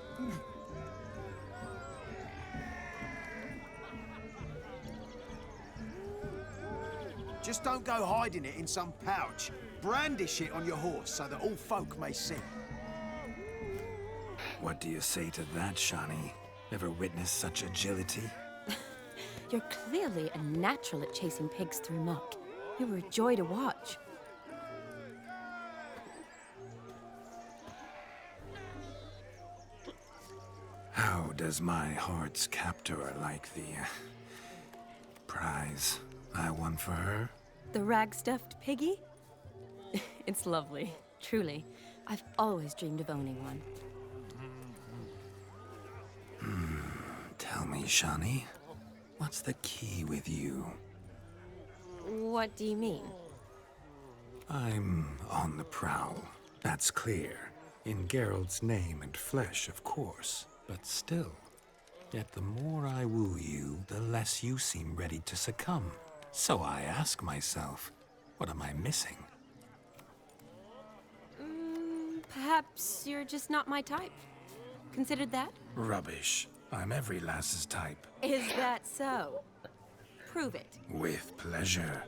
[SPEAKER 5] Just don't go hiding it in some pouch. Brandish it on your horse so that all folk may see.
[SPEAKER 4] What do you say to that, Shani? Ever witnessed such agility?
[SPEAKER 2] You're clearly a natural at chasing pigs through muck. You were a joy to watch.
[SPEAKER 4] How does my heart's captor like the prize I won for her?
[SPEAKER 2] The rag-stuffed piggy? It's lovely, truly. I've always dreamed of owning one.
[SPEAKER 4] Tell me, Shani, what's the key with you?
[SPEAKER 2] What do you mean?
[SPEAKER 4] I'm on the prowl, that's clear. In Geralt's name and flesh, of course, but still. Yet the more I woo you, the less you seem ready to succumb. So I ask myself, what am I missing?
[SPEAKER 2] Perhaps you're just not my type. Considered that?
[SPEAKER 4] Rubbish. I'm every lass's type.
[SPEAKER 2] Is that so? Prove it.
[SPEAKER 4] With pleasure.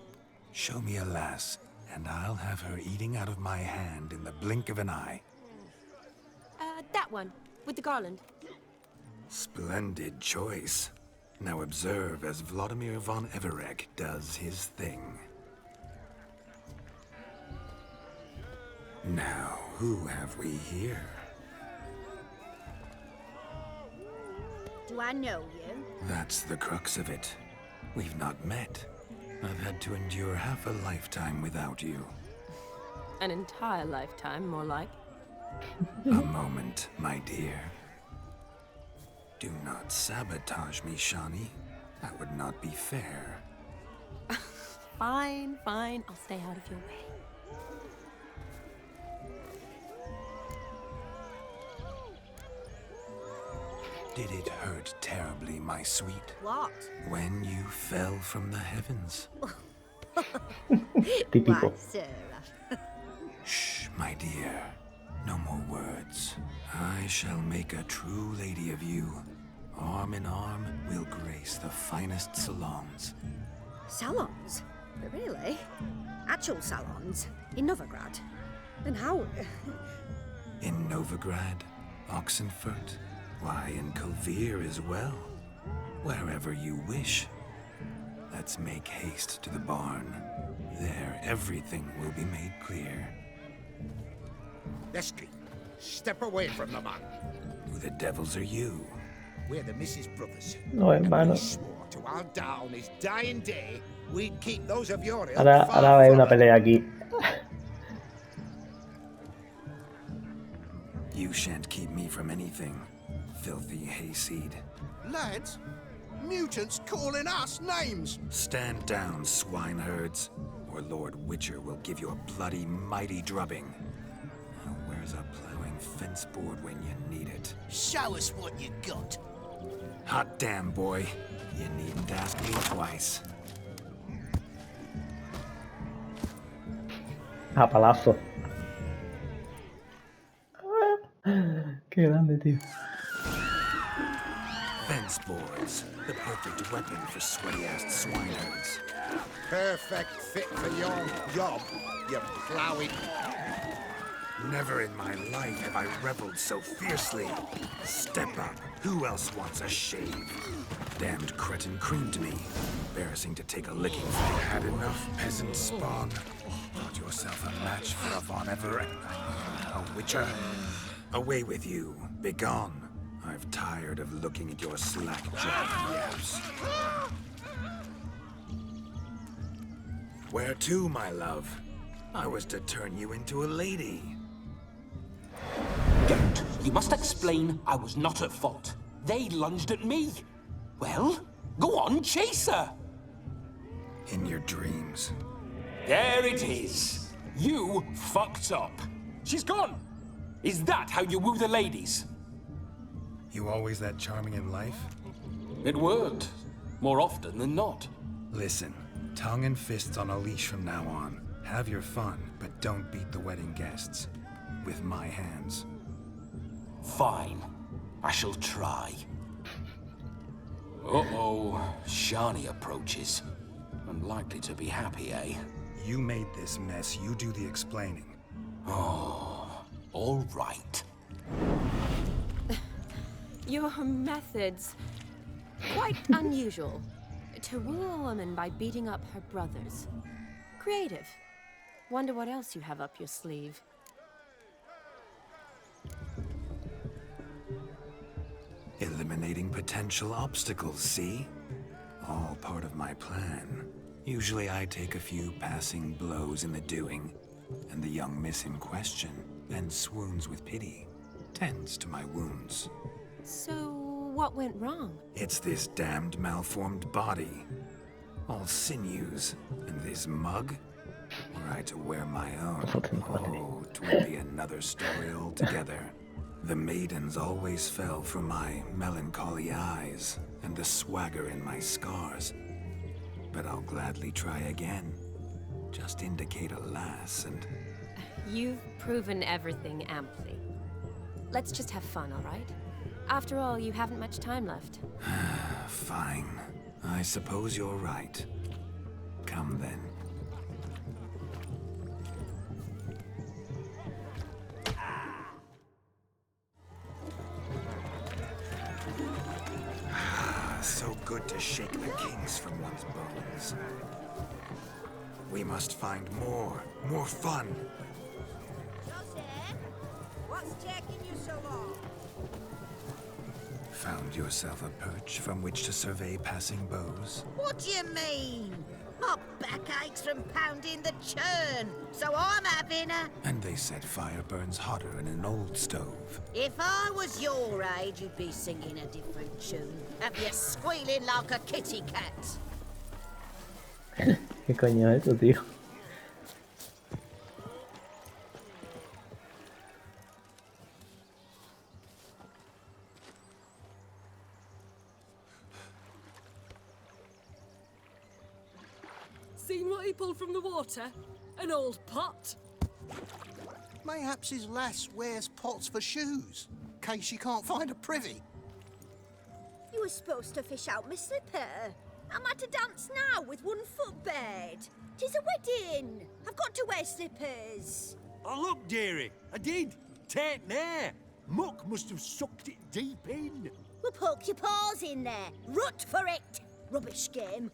[SPEAKER 4] Show me a lass, and I'll have her eating out of my hand in the blink of an eye.
[SPEAKER 2] That one, with the garland.
[SPEAKER 4] Splendid choice. Now observe as Vladimir von Everek does his thing. Now, who have we here?
[SPEAKER 11] Do I know you?
[SPEAKER 4] That's the crux of it. We've not met. I've had to endure half a lifetime without you.
[SPEAKER 2] An entire lifetime, more like.
[SPEAKER 4] A moment, my dear. Do not sabotage me, Shani. That would not be fair.
[SPEAKER 2] Fine, fine. I'll stay out of your way.
[SPEAKER 4] Did it hurt terribly, my sweet?
[SPEAKER 11] What?
[SPEAKER 4] When you fell from the heavens?
[SPEAKER 11] Why, Sarah.
[SPEAKER 4] Shh, my dear. No more words. I shall make a true lady of you. Arm in arm, we'll grace the finest salons.
[SPEAKER 11] Salons? Really? Actual salons? In Novigrad? And how?
[SPEAKER 4] In Novigrad, Oxenfurt, why, in Kovir as well. Wherever you wish. Let's make haste to the barn. There, everything will be made clear.
[SPEAKER 13] Lesky, step away from the man.
[SPEAKER 4] Who the devils are you?
[SPEAKER 13] We're the Mrs. Brothers.
[SPEAKER 1] No, hermano.
[SPEAKER 13] We swore to our down his dying day, we'd keep those of your ilk
[SPEAKER 1] Ahora
[SPEAKER 13] far
[SPEAKER 1] hay
[SPEAKER 13] from
[SPEAKER 1] una
[SPEAKER 13] her.
[SPEAKER 1] pelea aquí.
[SPEAKER 4] You shan't keep me from anything, filthy hayseed.
[SPEAKER 5] Lads, mutants calling us names.
[SPEAKER 4] Stand down, swineherds, or Lord Witcher will give you a bloody mighty drubbing. Now, where's a plowing fence board when you need it?
[SPEAKER 5] Show us what you got.
[SPEAKER 4] Hot damn, boy. You needn't ask me twice.
[SPEAKER 1] A palazo. Qué grande, tío.
[SPEAKER 4] Fence boards, the perfect weapon for sweaty-ass swineherds.
[SPEAKER 13] Perfect fit for your job, you plowing.
[SPEAKER 4] Never in my life have I reveled so fiercely. Step up. Who else wants a shave? Damned cretin creamed me. Embarrassing to take a licking for. Had enough, peasant spawn. Got yourself a match for a Von Everett. A Witcher. Away with you. Begone. I've tired of looking at your slack-jawed yaps. Where to, my love? I was to turn you into a lady.
[SPEAKER 7] Geralt, you must explain I was not at fault. They lunged at me. Well, go on, chase her.
[SPEAKER 4] In your dreams.
[SPEAKER 7] There it is. You fucked up. She's gone. Is that how you woo the ladies?
[SPEAKER 4] You always that charming in life?
[SPEAKER 7] It worked. More often than not.
[SPEAKER 4] Listen, tongue and fists on a leash from now on. Have your fun, but don't beat the wedding guests. With my hands.
[SPEAKER 7] Fine. I shall try. Uh-oh. Shani approaches. Unlikely to be happy, eh?
[SPEAKER 4] You made this mess. You do the explaining.
[SPEAKER 7] Oh, all right.
[SPEAKER 2] Your methods, quite unusual. To woo a woman by beating up her brothers. Creative. Wonder what else you have up your sleeve.
[SPEAKER 4] Eliminating potential obstacles, see? All part of my plan. Usually I take a few passing blows in the doing, and the young miss in question then swoons with pity, tends to my wounds.
[SPEAKER 2] So, what went wrong?
[SPEAKER 4] It's this damned malformed body. All sinews, and this mug? Were I to wear my own, oh, 'twould be another story altogether. The maidens always fell for my melancholy eyes, and the swagger in my scars. But I'll gladly try again. Just indicate a lass and...
[SPEAKER 2] You've proven everything amply. Let's just have fun, all right? After all, you haven't much time left.
[SPEAKER 4] Fine. I suppose you're right. Come then. So good to shake the kings from one's bones. We must find more fun.
[SPEAKER 8] Joseph, what's taking you so long?
[SPEAKER 4] Found yourself a perch from which to survey passing bows?
[SPEAKER 8] What do you mean? My back aches from pounding the churn, so I'm having a...
[SPEAKER 4] And they said fire burns hotter in an old stove.
[SPEAKER 8] If I was your age, you'd be singing a different tune. Have you squealing like a kitty cat?
[SPEAKER 1] ¿Qué coño es eso, tío?
[SPEAKER 10] Seen what he pulled from the water? An old pot.
[SPEAKER 5] Mayhaps his lass wears pots for shoes, in case she can't find a privy.
[SPEAKER 11] You were supposed to fish out my slipper. I'm at a dance now with one foot bed. 'Tis a wedding. I've got to wear slippers.
[SPEAKER 13] Oh, look, dearie, I did. Take there. Muck must have sucked it deep in.
[SPEAKER 11] Well, poke your paws in there. Rut for it. Rubbish game.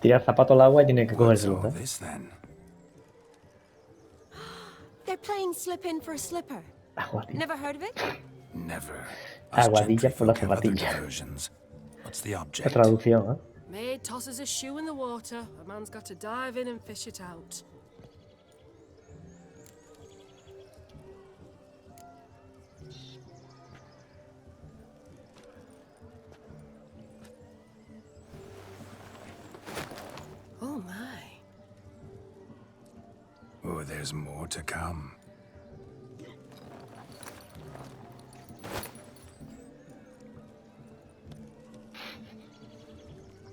[SPEAKER 1] Tira el zapato al agua y tiene que
[SPEAKER 4] What's
[SPEAKER 1] cogérselo.
[SPEAKER 4] all this then?
[SPEAKER 2] They're playing slip in for a slipper.
[SPEAKER 1] Aguadilla.
[SPEAKER 2] Never heard of it?
[SPEAKER 4] Never. Us
[SPEAKER 1] Aguadilla
[SPEAKER 4] gentry
[SPEAKER 1] por la
[SPEAKER 4] folk have other
[SPEAKER 1] zapatilla.
[SPEAKER 4] diversions. What's the
[SPEAKER 1] La
[SPEAKER 4] object?
[SPEAKER 1] traducción, ¿eh?
[SPEAKER 10] Maid tosses a shoe in the water. A man's got to dive in and fish it out. Oh my.
[SPEAKER 4] Oh, there's more to come.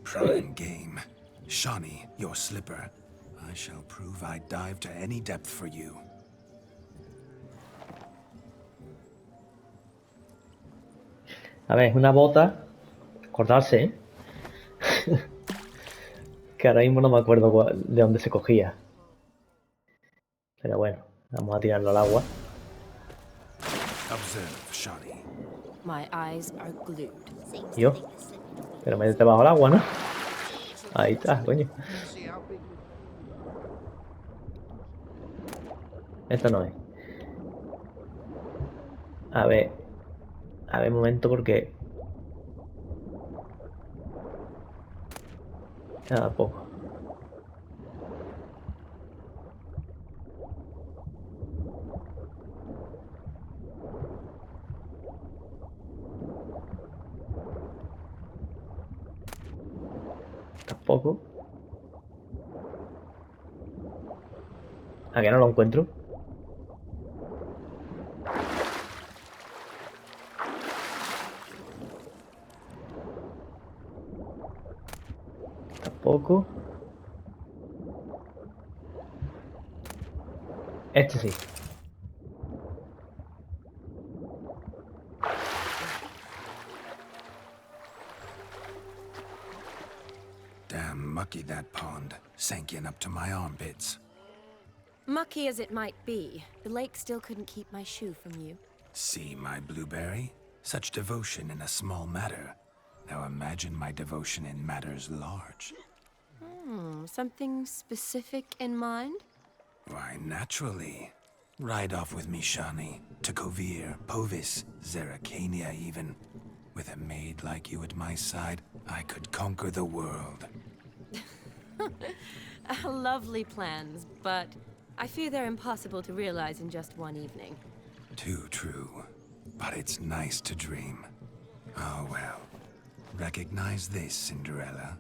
[SPEAKER 4] Prime game. Shawnee, your slipper. I shall prove I dive to any depth for you.
[SPEAKER 1] A ver, es una bota. Acordarse, ¿eh? Que ahora mismo no me acuerdo de dónde se cogía. Pero bueno, vamos a tirarlo al agua.
[SPEAKER 4] Observe, Shawnee.
[SPEAKER 2] My eyes are glued.
[SPEAKER 1] Yo. Pero métete bajo el agua, ¿no? Ahí está, coño. Esto no es. A ver, un momento porque... Nada, poco. Tampoco. ¿A que no lo encuentro? Tampoco. Este sí.
[SPEAKER 4] Damn mucky that pond. Sank in up to my armpits.
[SPEAKER 2] Mucky as it might be, the lake still couldn't keep my shoe from you.
[SPEAKER 4] See my blueberry? Such devotion in a small matter. Now imagine my devotion in matters large.
[SPEAKER 2] Something specific in mind?
[SPEAKER 4] Why, naturally. Ride off with me, Shawnee. To Kovir, Povis, Zeracania even. With a maid like you at my side, I could conquer the world.
[SPEAKER 2] Lovely plans, but I fear they're impossible to realize in just one evening.
[SPEAKER 4] Too true. But it's nice to dream. Oh well. Recognize this, Cinderella?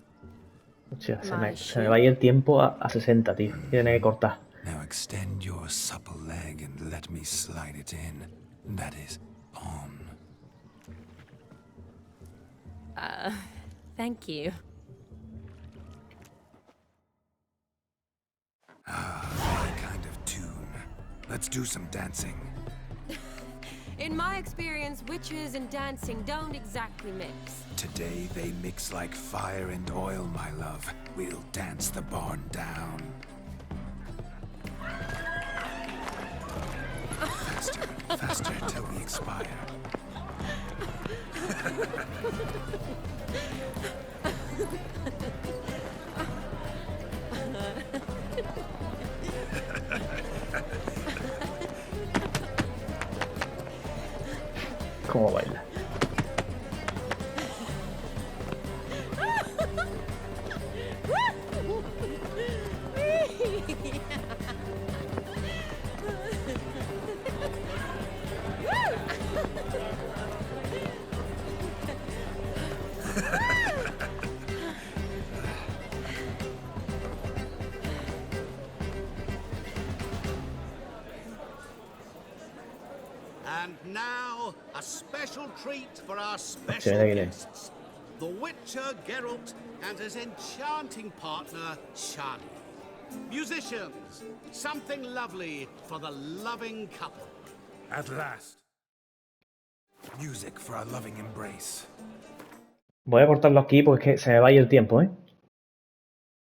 [SPEAKER 1] Hostia, se me va a ir el tiempo a 60, tío. Tiene que cortar.
[SPEAKER 4] Now extend your supple leg and let me slide it in. That is, on.
[SPEAKER 2] Thank you.
[SPEAKER 4] My kind of tune. Let's do some dancing.
[SPEAKER 2] In my experience, witches and dancing don't exactly mix.
[SPEAKER 4] Today they mix like fire and oil, my love. We'll dance the barn down. Faster, faster till we expire.
[SPEAKER 1] ¿Cómo baila?
[SPEAKER 14] And now, a special treat for our
[SPEAKER 1] Sí,
[SPEAKER 14] special
[SPEAKER 1] mira quién es.
[SPEAKER 14] guests. The Witcher Geralt and his enchanting partner, Charlie. Musicians, something lovely for the loving couple.
[SPEAKER 4] At last. Music for a loving embrace.
[SPEAKER 1] Voy a cortarlo aquí porque es que se me va a ir el tiempo, ¿eh?